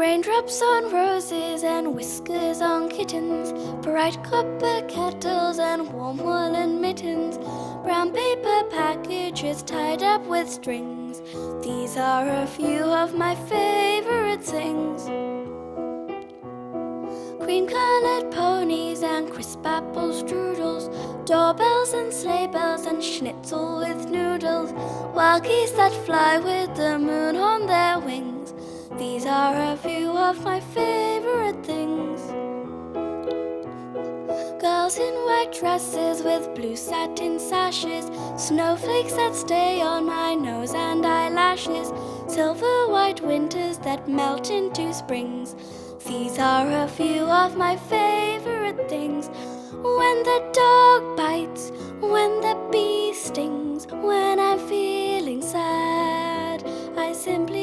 Raindrops on roses and whiskers on kittens, bright copper kettles and warm woolen mittens, brown paper packages tied up with strings. These are a few of my favorite things. Cream-colored ponies and crisp apple strudels, doorbells and sleigh bells and schnitzel with noodles, wild geese that fly with the moon on their wings. These are a few of my favorite things. Girls in white dresses with blue satin sashes, snowflakes that stay on my nose and eyelashes, silver white winters that melt into springs. These are a few of my favorite things. When the dog bites, when the bee stings, when I'm feeling sad, I simply